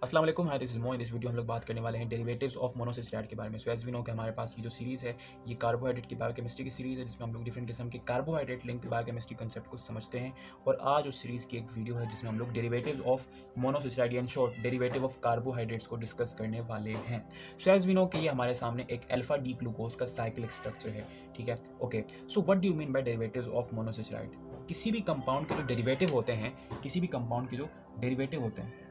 अस्सलाम वालेकुम, hi this is मो। इन दिस वीडियो हम लोग बात करने वाले हैं डेरिवेटिव्स ऑफ मोनोसेचराइड के बारे में। सो एज वी नो कि हमारे पास ये जो सीरीज़ है ये कार्बोहाइड्रेट की बायोकेमिस्ट्री की सीरीज़ है, जिसमें हम लोग डिफरेंट किस्म के कार्बोहाइड्रेट लिंक बायोकेमिस्ट्री कंसेप्ट को समझते हैं। और आज उस सीरीज़ की एक वीडियो है जिसमें हम लोग derivatives of monosaccharide in short derivative of carbohydrates को डिस्कस करने वाले हैं। सो एज वी नो कि ये हमारे सामने एक अल्फा डी ग्लूकोज का साइक्लिक स्ट्रक्चर है। ठीक है, okay. So what do you mean by derivatives of monosaccharide? किसी भी कंपाउंड के जो डेरिवेटिव होते हैं, किसी भी कंपाउंड के जो डेरिवेटिव होते हैं,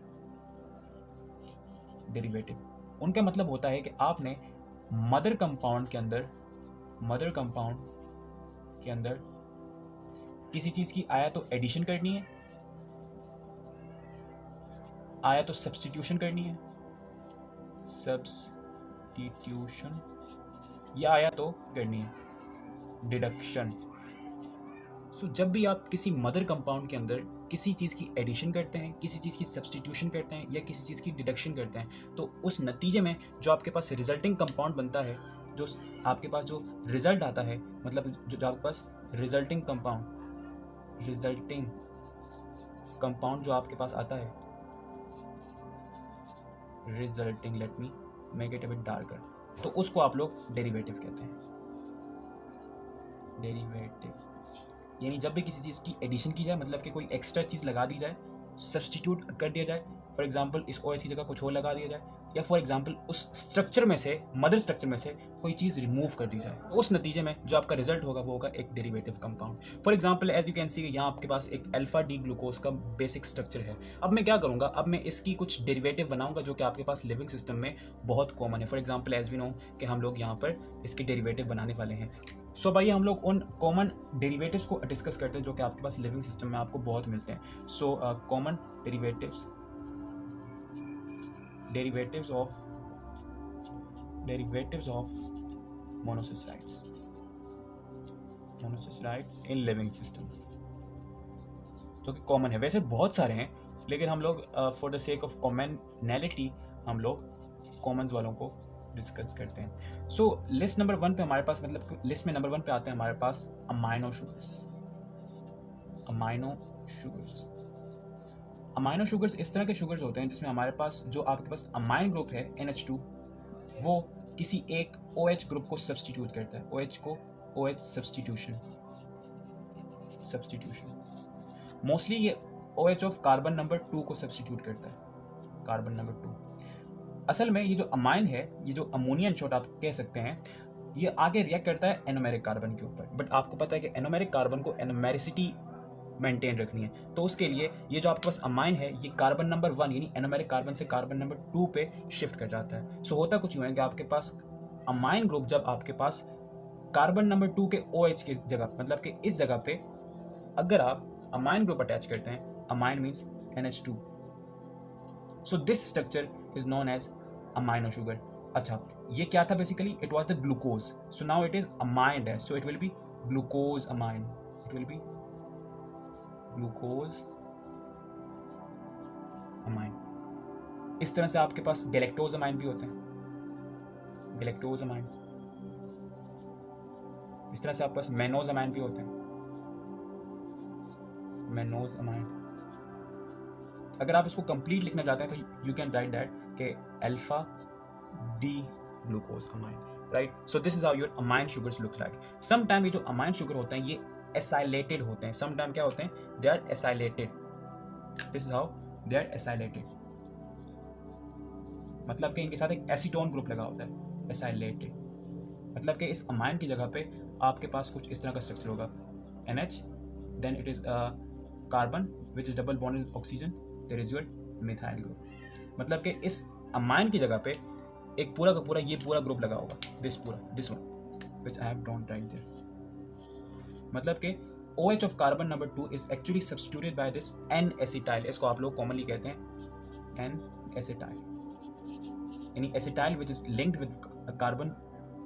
डेरिवेटिव उनका मतलब होता है कि आपने मदर कंपाउंड के अंदर किसी चीज की आया तो एडिशन करनी है, आया तो सब्स्टिट्यूशन करनी है, सब्स्टिट्यूशन, या आया तो करनी है डिडक्शन। सो जब भी आप किसी मदर कंपाउंड के अंदर किसी चीज़ की एडिशन करते हैं, किसी चीज़ की सब्स्टिट्यूशन करते हैं या किसी चीज़ की डिडक्शन करते हैं, तो उस नतीजे में जो आपके पास रिजल्टिंग कंपाउंड बनता है, जो आपके पास जो रिजल्ट आता है, मतलब जो आपके पास रिजल्टिंग कंपाउंड जो आपके पास आता है, resulting, let me make it a bit darker, तो उसको आप लोग डेरिवेटिव कहते हैं। डेरिवेटिव यानी जब भी किसी चीज़ की एडिशन की जाए, मतलब कि कोई एक्स्ट्रा चीज़ लगा दी जाए, सब्स्टिट्यूट कर दिया जाए, फॉर एग्जांपल इस OH की जगह कुछ और लगा दिया जाए, या फॉर एग्जांपल उस स्ट्रक्चर में से, मदर स्ट्रक्चर में से कोई चीज़ रिमूव कर दी जाए, तो उस नतीजे में जो आपका रिजल्ट होगा वो होगा एक derivative compound. For example as you can see, यहाँ आपके पास एक अल्फा डी ग्लूकोज का बेसिक स्ट्रक्चर है। अब मैं क्या करूँगा, अब मैं इसकी कुछ डेरिवेटिव बनाऊंगा जो कि आपके पास लिविंग सिस्टम में बहुत कॉमन है। For example as we know कि हम लोग यहाँ पर इसके डेरिवेटिव बनाने वाले हैं। सो भाई हम लोग उन कॉमन डेरिवेटिव्स को डिस्कस करते हैं जो कि आपके पास लिविंग सिस्टम में आपको बहुत मिलते हैं। So common derivatives of monosaccharides in living system, जो कि कॉमन है। वैसे बहुत सारे हैं, लेकिन हम लोग for the sake of commonality हम लोग कॉमन्स वालों को डिस्कस करते हैं। सो लिस्ट नंबर 1 पे हमारे पास, मतलब लिस्ट में नंबर 1 पे आते हैं हमारे पास अमाइनो शुगर्स इस तरह के शुगर्स होते हैं जिसमें हमारे पास जो आपके पास अमाइन ग्रुप है NH2, वो किसी एक OH ग्रुप को सब्स्टिट्यूट करता है। OH को OH सब्स्टिट्यूशन मोस्टली ये OH ऑफ कार्बन नंबर 2 को सब्स्टिट्यूट करता है, कार्बन नंबर 2। असल में ये जो अमाइन है, ये जो अमोनियन शॉट आप कह सकते हैं, ये आगे रिएक्ट करता है एनोमेरिक कार्बन के ऊपर। बट आपको पता है कि एनोमेरिक कार्बन को एनोमेरिसिटी मेंटेन रखनी है, तो उसके लिए ये जो आपके पास अमाइन है, ये कार्बन नंबर 1 यानी एनोमेरिक कार्बन से कार्बन नंबर 2 पे शिफ्ट कर जाता है। सो होता कुछ यूं है कि आपके पास अमाइन ग्रुप, जब आपके पास कार्बन नंबर 2 के OH की जगह, मतलब कि इस जगह पे अगर आप अमाइन ग्रुप अटैच करते हैं, amine means NH2, so this structure is known as amino sugar. अच्छा, ये क्या था बेसिकली? It was the glucose. So now it is amined, so it will be glucose amine, it will be glucose amine. इस तरह से आपके पास galactose amine भी होते हैं, गैलेक्टोज अमाइन। इस तरह से आपके पास मेनोज अमाइन भी होते हैं, मेनोज अमाइन। अगर आप इसको कंप्लीट लिखना चाहते हैं तो यू कैन राइट दैट कि alpha D glucose amine, right? So this is how your amine sugars look like. Some time ये जो अमाइन शुगर होते हैं ये एसाइलेटेड होते हैं, सम टाइम क्या होते हैं, they are acylated. This is how they are acylated, मतलब कि इनके साथ एक एसीटोन ग्रुप लगा होता है, एसाइलेटेड। मतलब कि इस अमाइन की जगह पे आपके पास कुछ इस तरह का स्ट्रक्चर होगा, NH, then it is carbon which is double bond with oxygen, there is your methyl group. मतलब कि इस अमाइन की जगह पे एक पूरा का पूरा ये पूरा ग्रुप लगा होगा, this one which I have drawn right there. मतलब कि OH of carbon number 2 is actually substituted by this N acetyl. इसको आप लोग कॉमनली कहते हैं N-एसिटाइल, यानी acetyl which is linked with carbon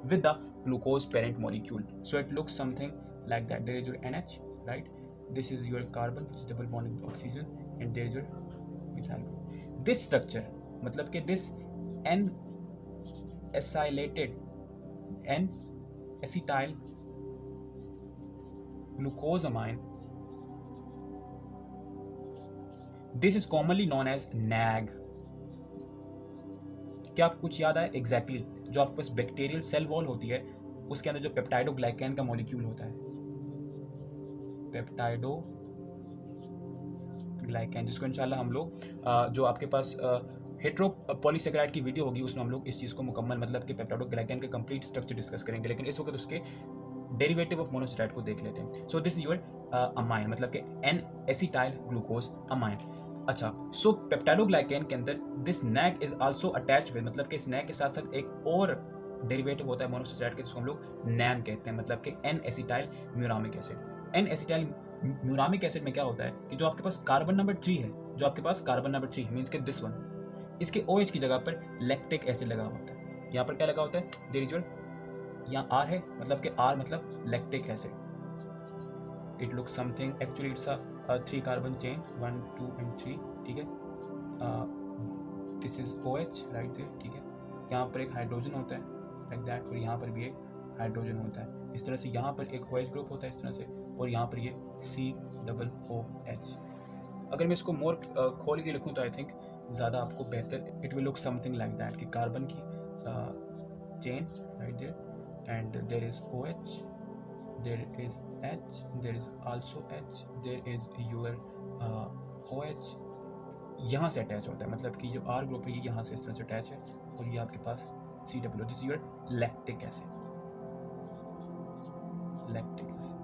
with the glucose parent molecule. So it looks something like that. There is your NH, right? This is your carbon which is double bonded with oxygen, and there is your methyl group. This structure, मतलब कि this N-acetyl glucosamine, this is commonly known as NAG, क्या आपको कुछ याद आया? Exactly जो आपके पास bacterial cell wall होती है उसके अंदर जो पेप्टाइडोग्लाइकैन का मॉलिक्यूल होता है, पेप्टाइडोग्लाइकैन, जिसको इंशाल्लाह हम लोग जो आपके पास हेट्रो पॉलीसेकेराइड की वीडियो होगी उसमें हम लोग इस चीज़ को मुकम्मल मतलब कि पेप्टाइडोग्लाइकैन के कंप्लीट स्ट्रक्चर डिस्कस करेंगे, लेकिन इस वक्त उसके डेरिवेटिव ऑफ मोनोसेराइड को देख लेते हैं। सो दिस इज योर अमाइन, मतलब कि एन एसिटाइल ग्लूकोज अमाइन। अच्छा, सो पेप्टाइडोग्लाइकैन के अंदर this nag is also attached with, मतलब कि इस नैग के साथ साथ एक और डेरिवेटिव होता है मोनोसेराइड के जिसको हम लोग नैम कहते हैं, मतलब कि N acetyl muramic acid. N acetyl muramic acid में क्या होता है कि जो आपके पास कार्बन नंबर 3 है, जो आपके पास कार्बन नंबर 3 मींस के दिस वन, इसके OH की जगह पर लैक्टिक एसिड लगा होता है। यहाँ पर क्या लगा होता है? देयर इज योर, यहाँ R है, मतलब कि R मतलब lactic acid. It looks something, actually it's a 3 carbon chain, 1 2 and 3, ठीक है। This is OH right there, ठीक है। यहाँ पर एक हाइड्रोजन होता है लाइक दैट, और यहाँ पर भी एक हाइड्रोजन होता है इस तरह से। यहाँ पर एक OH ग्रुप होता है इस तरह से, और यहाँ पर ये COOH। अगर मैं इसको मोर खोल के लिखूँ तो आई थिंक ज़्यादा आपको बेहतर, it will look something like that कि कार्बन की chain right there, and there is OH, there is H, there is also H, there is your OH यहाँ से अटैच होता है, मतलब कि जो R ग्रुप है ये यहाँ से इस तरह से अटैच है, और ये आपके पास COO, this is your lactic acid, lactic acid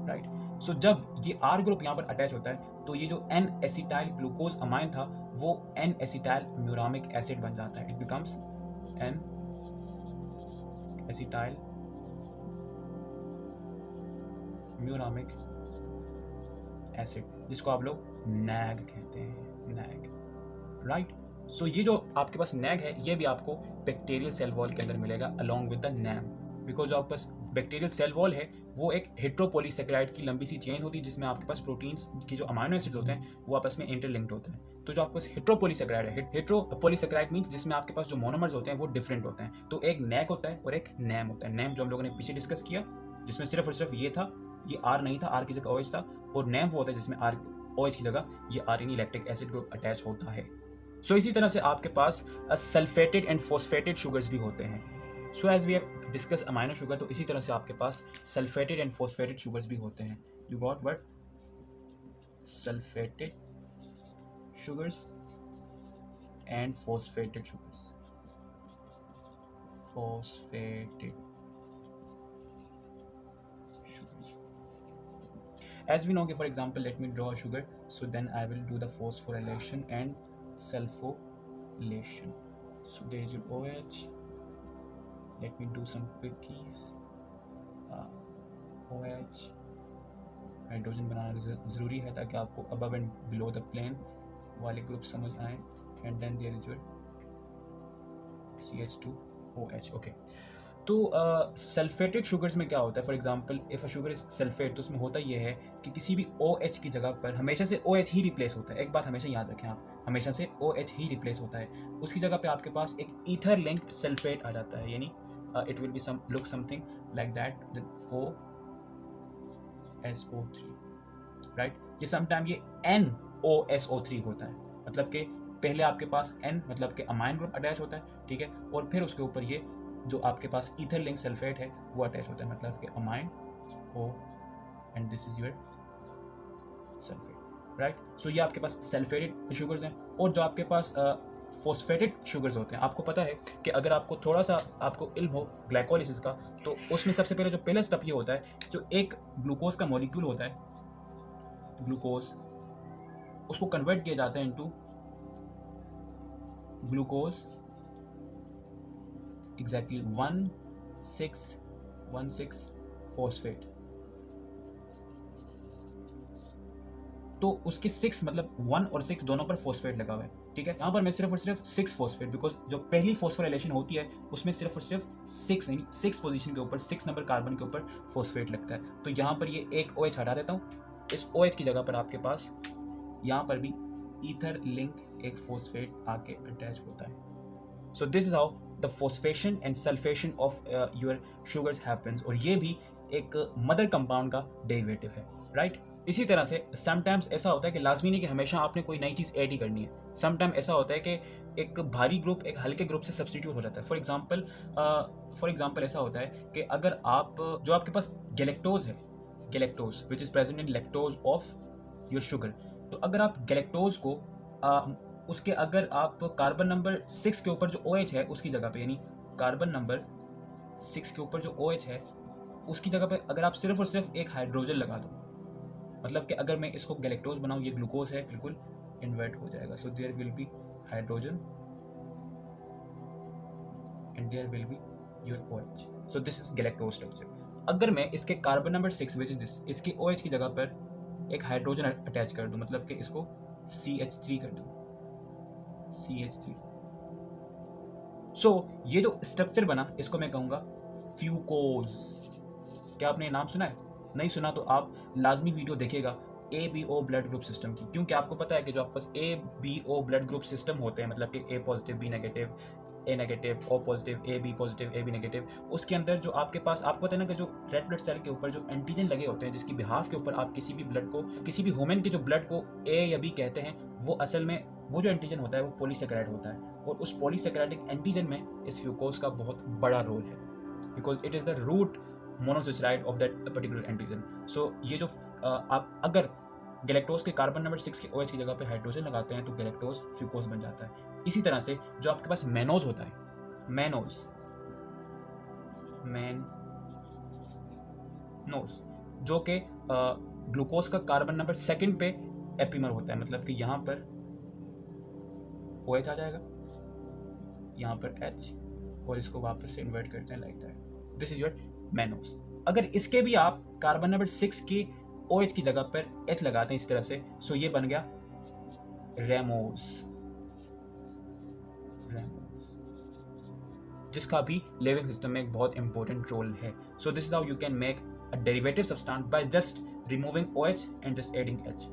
right. So जब ये R ग्रुप यहाँ पर अटैच होता है तो ये जो N एसिटाइल ग्लूकोज अमाइन था वो N एसिटाइल म्यूरामिक एसिड बन जाता है। It becomes N acetyl muramic acid, जिसको आप लोग नैग कहते हैं, नैग राइट। सो ये जो आपके पास नैग है ये भी आपको बैक्टीरियल सेल वॉल के अंदर मिलेगा along with the NAM, because जो आपके पास बैक्टीरियल सेल वॉल है वो एक हेट्रोपॉलीसेकेराइड की लंबी सी चेन होती है जिसमें आपके पास प्रोटीन्स की जो अमाइनो एसिड होते हैं वो आपस में इंटरलिंक्ड होते हैं। तो जो आपके पास हेट्रोपॉलीसेकेराइड है, हेट्रोपॉलीसेकेराइड मींस जिसमें आपके पास जो मोनोमर्स होते हैं वो डिफरेंट होते हैं। तो एक नैग होता है और एक नैम होता है। नैम जो हम लोगों ने पीछे डिस्कस किया जिसमें सिर्फ और सिर्फ ये था, ये R नहीं था, R की जगह OH था, और नैम वो होता है जिसमें R OH की जगह ये RNA lactic acid group attach होता है। सो इसी तरह से आपके पास सल्फेटेड एंड फॉस्फेटेड शुगर्स भी होते हैं। So as we have discuss amino sugar, तो इसी तरह से आपके पास सल्फेटेड एंड फॉस्फेटेड शुगर्स भी होते हैं। You got what? Sulphated sugars and phosphated sugars, phosphated sugars. As we know, okay, for example, let me draw a sugar, so then I will do the phosphorylation and sulfylation. So there is your OH. Let me do some quickies. OH hydrogen बनाना ज़रूरी है ताकि आपको above and below the plane वाले group समझ आए। And then there is your CH2OH। ओके, तो सल्फेटेड शुगर्स में क्या होता है? For example if a sugar is sulphate, तो उसमें होता ये है कि किसी भी OH की जगह पर हमेशा से OH ही रिप्लेस होता है। एक बात हमेशा याद रखें आप, हमेशा से OH ही रिप्लेस होता है। उसकी जगह पे आपके पास एक ईथर लिंक्ड सल्फेट आ जाता है, यानी it will be some look something like that, OSO3 right. ये समटाइम ये NOSO3 होता है, मतलब कि पहले आपके पास N मतलब कि अमाइन ग्रुप अटैच होता है, ठीक है, और फिर उसके ऊपर ये जो आपके पास ईथर लिंक सल्फेट है वो अटैच होता है, मतलब कि amine O and this is your sulphate right. So ये आपके पास सल्फेटेड शुगर्स हैं। और जो आपके पास फॉस्फेटेड शुगर्स होते हैं, आपको पता है कि अगर आपको थोड़ा सा आपको इल्म हो ग्लाइकोलिसिस का, तो उसमें सबसे पहले जो पहला स्टेप ये होता है, जो एक ग्लूकोज का मॉलिक्यूल होता है, ग्लूकोज, उसको कन्वर्ट किया जाता है इनटू ग्लूकोज एग्जैक्टली 1,6,1,6 फॉस्फेट। तो उसके 6 मतलब 1 और 6 दोनों पर फॉस्फेट लगा हुआ है, ठीक है। यहाँ पर मैं सिर्फ और सिर्फ 6 फॉस्फेट, बिकॉज जो पहली फॉस्फोराइलेशन होती है उसमें सिर्फ और सिर्फ 6 पोजीशन के ऊपर 6 नंबर कार्बन के ऊपर फॉस्फेट लगता है। तो यहाँ पर ये एक OH हटा देता हूँ, इस OH की जगह पर आपके पास यहाँ पर भी ईथर लिंक एक फॉस्फेट आके अटैच होता है। So this is how the phosphation and sulphation of your sugars happens, और ये भी एक मदर कंपाउंड का डेरिवेटिव है राइट। इसी तरह से समटाइम्स ऐसा होता है कि लाजमी नहीं कि हमेशा आपने कोई नई चीज़ ऐड ही करनी है। समटाइम ऐसा होता है कि एक भारी ग्रुप एक हल्के ग्रुप से सब्सटीट्यूट हो जाता है। फॉर एग्जांपल ऐसा होता है कि अगर आप जो आपके पास गैलेक्टोज है, galactose which is present in lactose of your sugar, तो अगर आप गैलेक्टोज को उसके अगर आप कार्बन नंबर 6 के ऊपर जो OH है उसकी जगह पे, यानी कार्बन नंबर 6 के ऊपर जो OH है उसकी जगह पे अगर आप सिर्फ और सिर्फ एक हाइड्रोजन लगा दो, मतलब कि अगर मैं इसको गैलेक्टोज बनाऊं, ये ग्लूकोज है, बिल्कुल इन्वर्ट हो जाएगा। So there will be hydrogen and there will be your OH। So this is galactose structure. अगर मैं इसके carbon number 6 which is this, इसकी OH की जगह पर एक हाइड्रोजन अटैच कर दूं, मतलब कि इसको CH3 कर दूं, CH3। सो ये जो स्ट्रक्चर बना इसको मैं कहूंगा फ्यूकोज। क्या आपने ये नाम सुना है? नहीं सुना तो आप लाजमी वीडियो देखिएगा ABO ब्लड ग्रुप सिस्टम की, क्योंकि आपको पता है कि जो आपके पास ABO ब्लड ग्रुप सिस्टम होते हैं, मतलब कि A positive, B negative, A negative, O positive, AB positive, AB negative, उसके अंदर जो आपके पास आपको पता है ना कि जो रेड ब्लड सेल के ऊपर जो एंटीजन लगे होते हैं, जिसकी बिहाफ के ऊपर आप किसी भी ब्लड को, किसी भी ह्यूमन के जो ब्लड को A या B कहते हैं, वो असल में वो जो एंटीजन होता है वो पॉलीसेकेराइड होता है, और उस पॉलीसेकेराइडिक एंटीजन में इस फ्यूकोज का बहुत बड़ा रोल है, because it is the root monosaccharide of that particular antigen. So ये जो आप अगर गैलेक्टोज के कार्बन नंबर 6 के OH की जगह पे हाइड्रोजन लगाते हैं तो गैलेक्टोज फ्यूकोज बन जाता है। इसी तरह से जो आपके पास मैनोज होता है, मैनोज जो कि ग्लूकोज का कार्बन नंबर 2 पे एपिमर होता है, मतलब कि यहाँ पर OH आ जाएगा, यहाँ पर H, और इसको वापस से इन्वर्ट करते हैं like that. This is your mannose. अगर इसके भी आप कार्बन नंबर 6 की OH की जगह पर H लगाते हैं इस तरह से, सो ये बन गया रेमोज, जिसका भी लिविंग सिस्टम में एक बहुत इंपॉर्टेंट रोल है। So this is how you can make a derivative substance by just removing OH and just adding H।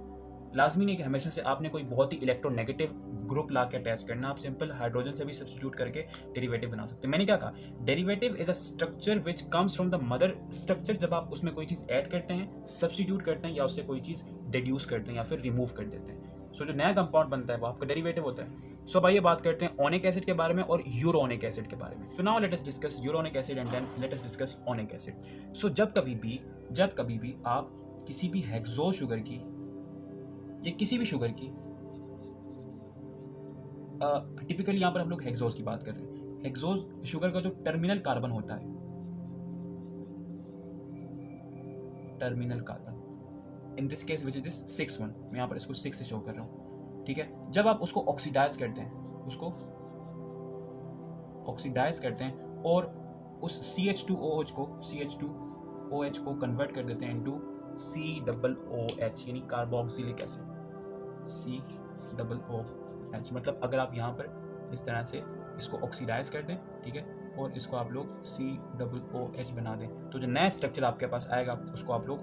लाजमी नहीं कि हमेशा से आपने कोई बहुत ही इलेक्ट्रोनेगेटिव ग्रुप ला के अटैच करना, आप सिंपल हाइड्रोजन से भी सब्स्टिट्यूट करके डेरिवेटिव बना सकते हैं। मैंने क्या कहा, derivative is a structure which comes from the mother structure, जब आप उसमें कोई चीज़ ऐड करते हैं, सब्स्टिट्यूट करते हैं, या उससे कोई चीज़ डिड्यूस करते हैं या फिर रिमूव कर देते हैं। सो जो नया कंपाउंड बनता है वो आपका डेरिवेटिव होता है। सो भाई ये बात करते हैं ओनिक एसिड के बारे में और यूरोनिक एसिड के बारे में। So now let us discuss uronic acid and then let us discuss onic acid. So जब कभी भी आप किसी भी हेक्सोज शुगर की या किसी भी शुगर की, टिपिकली यहाँ पर हम लोग हेक्सोज की बात कर रहे हैं, हेक्सोज शुगर का जो टर्मिनल कार्बन होता है, terminal carbon in this case which is this 6 1, मैं यहाँ पर इसको 6 से शो कर रहा हूँ, ठीक है। जब आप उसको ऑक्सीडाइज करते हैं, उसको ऑक्सीडाइज करते हैं और उस CH2OH को कन्वर्ट कर देते हैं इनटू COOH, यानी कार्बोक्सिलिक एसिड, COOH। मतलब अगर आप यहाँ पर इस तरह से इसको ऑक्सीडाइज कर दें, ठीक है, और इसको आप लोग COOH बना दें, तो जो नया स्ट्रक्चर आपके पास आएगा उसको आप लोग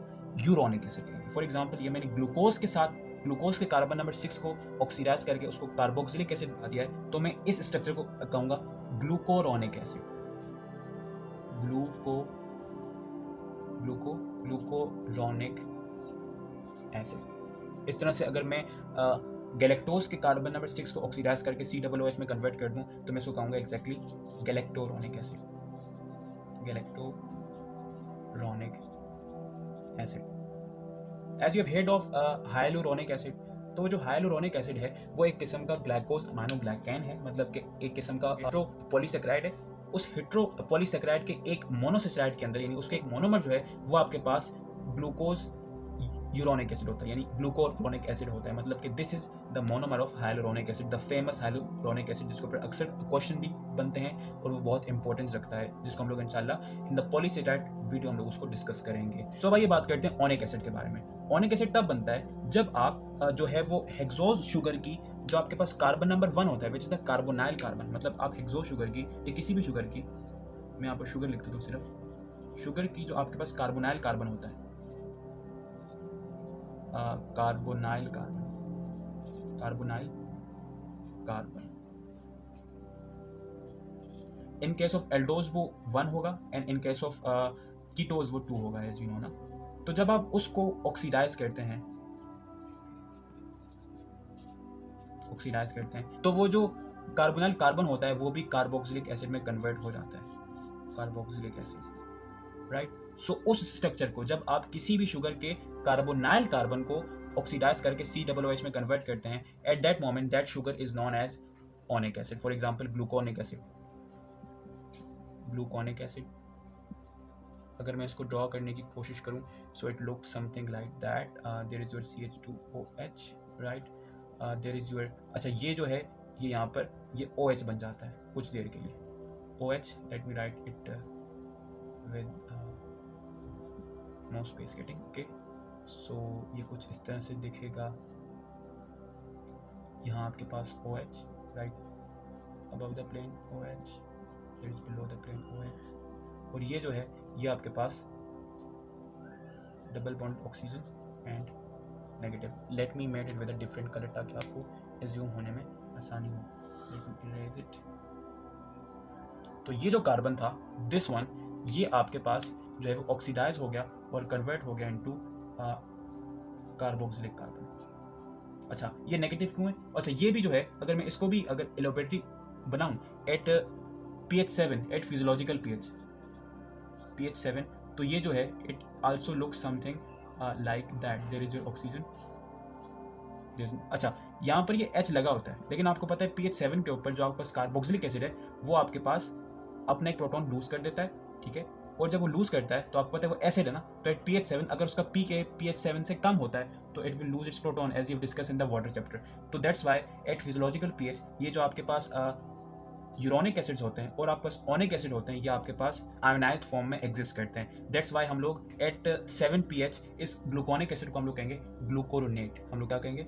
यूरोनिक एसिड कहेंगे। फॉर एग्जांपल ये मैंने ग्लूकोज के साथ ग्लूकोज के कार्बन नंबर 6 को ऑक्सीडाइज करके उसको कार्बोक्सिलिक एसिड बना दिया है, तो मैं इस स्ट्रक्चर को कहूँगा ग्लूकोरोनिक एसिड, ग्लूकोरोनिक एसिड। इस तरह से अगर मैं गैलेक्टोज के कार्बन नंबर 6 को ऑक्सीडाइज करके COOH में कन्वर्ट कर दूं तो मैं इसको कहूँगा exactly galacturonic acid, galacturonic acid. As you have heard of hyaluronic acid, तो जो हाइलुरोनिक एसिड है वो एक किस्म का ग्लाइकोज अमाइनोग्लाइकैन है, मतलब कि एक किस्म का हेटेरोपॉलीसेकेराइड है। उस हेटेरोपॉलीसेकेराइड के एक मोनोसेकेराइड के अंदर, यानी उसके एक मोनोमर जो है वो आपके पास ग्लूकोज यूरोनिक एसिड होता है, यानी ग्लूकोरोनिक एसिड होता है, मतलब कि this is the monomer of hyaluronic acid, the famous hyaluronic acid, जिसके ऊपर अक्सर क्वेश्चन भी बनते हैं और वो बहुत इंपॉर्टेंस रखता है, जिसको हम लोग इंशाल्लाह इन द पॉलीसेकेराइड वीडियो हम लोग उसको डिस्कस करेंगे। सो भाई ये बात करते हैं ओनिक एसिड के बारे में। ओनिक एसिड तब बनता है जब आप जो है वो हेक्सोज शुगर की, जो आपके पास कार्बन नंबर 1 होता है which is the carbonyl carbon, मतलब आप हेक्सोज शुगर की या किसी भी शुगर की, मैं यहाँ पर शुगर लिख देता हूँ, सिर्फ शुगर की जो आपके पास कार्बोनाइल कार्बन होता है, carbonyl carbon, in case of aldose वो 1 होगा and in case of ketose वो 2 होगा, एज वी नो ना। तो जब आप उसको ऑक्सीडाइज करते हैं तो वो जो कार्बोनाइल कार्बन होता है वो भी कार्बोक्सिलिक एसिड में कन्वर्ट हो जाता है, कार्बोक्सिलिक एसिड, राइट। सो उस स्ट्रक्चर को जब आप किसी भी शुगर के कार्बोनाइल कार्बन को ऑक्सीडाइज करके COOH में कन्वर्ट करते हैं, at that moment that sugar is known as onic acid. For example gluconic acid, gluconic acid अगर मैं इसको ड्रॉ करने की कोशिश करूं, so it looks something like that. There is your CH2OH, right. There is your, अच्छा ये जो है ये यहाँ पर ये OH बन जाता है कुछ देर के लिए, OH, let me write it with no space getting, okay. So ये कुछ इस तरह से दिखेगा, यहाँ आपके पास OH, right, above the plane OH, there is below the plane OH, और ये जो है ये आपके पास double bond oxygen and negative. Let me made it with a different colour ताकि आपको एज्यूम होने में आसानी हो। Let me erase it. तो ये जो कार्बन था, दिस वन, ये आपके पास जो है वो ऑक्सीडाइज हो गया और कन्वर्ट हो गया इनटू कार्बोक्सिलिक कार्बन। अच्छा ये नेगेटिव क्यों है? अच्छा ये भी जो है अगर मैं इसको भी अगर इलेबोरेटली बनाऊं at pH 7, at physiological pH 7, तो ये जो है it also look something like that. There is your oxygen. अच्छा यहाँ पर ये H लगा होता है, लेकिन आपको पता है pH 7 के ऊपर जो आपके पास कार्बोक्सिलिक एसिड है वो आपके पास अपना एक प्रोटॉन लूज कर देता है, ठीक है। और जब वो लूज करता है तो आपको पता है वो एसिड है ना, तो एट pH 7 अगर उसका pH 7 से कम होता है तो it will lose its proton as you discuss in the water chapter. तो that's why at physiological pH ये जो आपके पास यूरोनिक एसिड्स होते हैं और आपके पास ओनिक एसिड होते हैं, ये आपके पास आयोनाइज्ड फॉर्म में एग्जिस्ट करते हैं। दैट्स व्हाई हम लोग एट 7 pH इस ग्लूकोनिक एसिड को हम लोग कहेंगे ग्लूकोरुनेट। हम लोग क्या कहेंगे?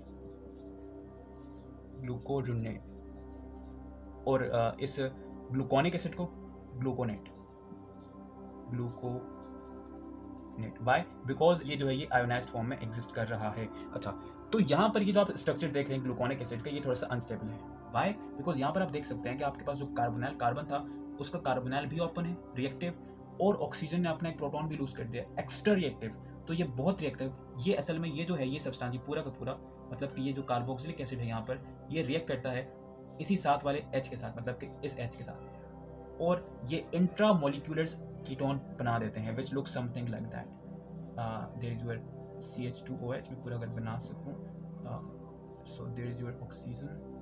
ग्लूकोरुनेट। और इस ग्लूकोनिक एसिड को ग्लूकोनेट। Gluconate why? बिकॉज ये जो है ये आयोनाइज्ड फॉर्म में एग्जिस्ट कर रहा है। अच्छा तो यहाँ पर ये जो आप स्ट्रक्चर देख रहे हैं ग्लूकोनिक एसिड का, ये थोड़ा सा अनस्टेबल है। व्हाई? बिकॉज यहाँ पर आप देख सकते हैं कि आपके पास जो कार्बोनाइल कार्बन था उसका कार्बोनाइल भी ओपन है, रिएक्टिव, और ऑक्सीजन ने अपना एक प्रोटॉन भी लूज कर दिया, एक्स्ट्रा रिएक्टिव। तो ये बहुत रिएक्टिव, ये असल में ये जो है ये सब्सटेंस पूरा का पूरा, मतलब कि ये जो कार्बोक्सिलिक एसिड है यहाँ पर ये रिएक्ट करता है इसी साथ वाले H के साथ, मतलब कि इस H के साथ, और ये इंट्रामोलिक्यूलर कीटोन बना देते हैं which look something like that. There is your CH2OH मैं पूरा अगर बना सकूं, so there is your oxygen.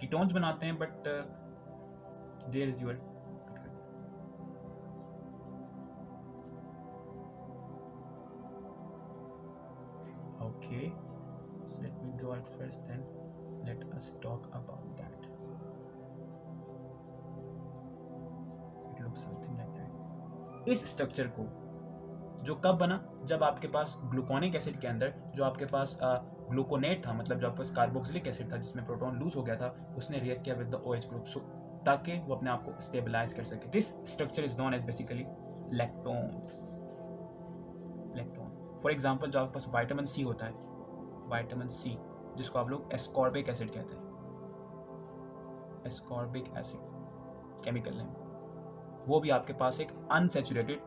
Ketones बनाते हैं but there is your okay, so let me draw it first, then let us talk about that. It looks something like that. इस structure को जो कब बना, जब आपके पास ग्लूकोनिक एसिड के अंदर जो आपके पास ग्लूकोनेट था, मतलब जो आपके पास कार्बोक्सिलिक एसिड था जिसमें प्रोटॉन लूज हो गया था, उसने रिएक्ट किया with the OH group, so ताकि वो अपने आप को स्टेबलाइज कर सके। This structure is known as basically lactones. Lactone for example जो आपके पास विटामिन C होता है, विटामिन C जिसको आप लोग एस्कॉर्बिक एसिड कहते हैं, एस्कॉर्बिक एसिड केमिकल नेम, वो भी आपके पास एक अनसैचुरेटेड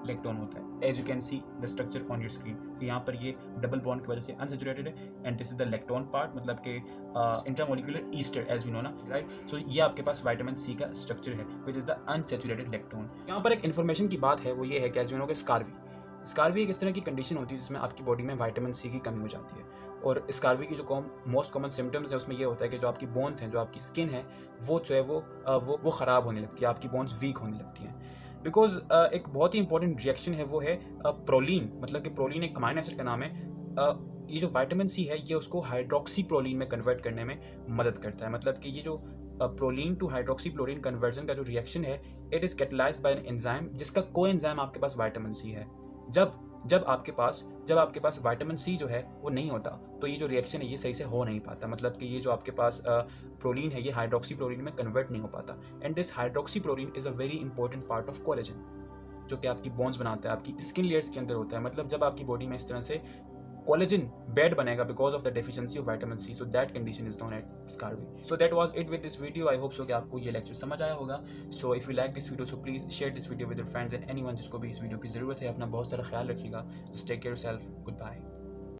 इलेक्ट्रॉन होता है। As you can see the structure on your screen, तो यहाँ पर ये डबल बॉन्ड की वजह से अनसैचुरेटेड है, and this is the electron part, मतलब कि intramolecular ester as we know ना, राइट। सो ये आपके पास विटामिन C का स्ट्रक्चर है which is the unsaturated electron. यहाँ पर एक इन्फॉर्मेशन की बात है, वो ये है कि एज वी नो कि स्कारवी एक इस तरह की कंडीशन होती है जिसमें आपकी बॉडी में विटामिन C की कमी हो जाती है, और स्कारवी की जो मोस्ट कॉमन सिम्टम्स है उसमें ये होता है कि जो आपकी बोन्स हैं, जो आपकी स्किन है, वो जो है वो ख़राब होने लगती है, आपकी बोन्स वीक होने लगती हैं। बिकॉज एक बहुत ही इंपॉर्टेंट रिएक्शन है वो है प्रोलीन, मतलब कि प्रोलीन एक अमाइनो एसिड का नाम है। ये जो विटामिन C है ये उसको हाइड्रोक्सी प्रोलीन में कन्वर्ट करने में मदद करता है, मतलब कि ये जो proline to hydroxyproline conversion का जो रिएक्शन है, it is catalysed by an enzyme जिसका को एंजाइम आपके पास विटामिन C है। जब आपके पास विटामिन C जो है वो नहीं होता, तो ये जो रिएक्शन है ये सही से हो नहीं पाता, मतलब कि ये जो आपके पास प्रोलीन है ये हाइड्रोक्सी प्रोलीन में कन्वर्ट नहीं हो पाता। And this hydroxy proline is a very important part of collagen, जो कि आपकी बोन्स बनाता है, आपकी स्किन लेयर्स के अंदर होता है। मतलब जब आपकी बॉडी में इस तरह से collagen bed banega because of the deficiency of vitamin C. So that condition is known as scurvy. So that was it with this video. I hope so कि आपको ये lecture समझ आया होगा. So if you like this video, so please share this video with your friends and anyone जिसको भी इस video की ज़रूरत है. अपना बहुत सारा ख्याल रखिएगा. Just take care of yourself. Goodbye.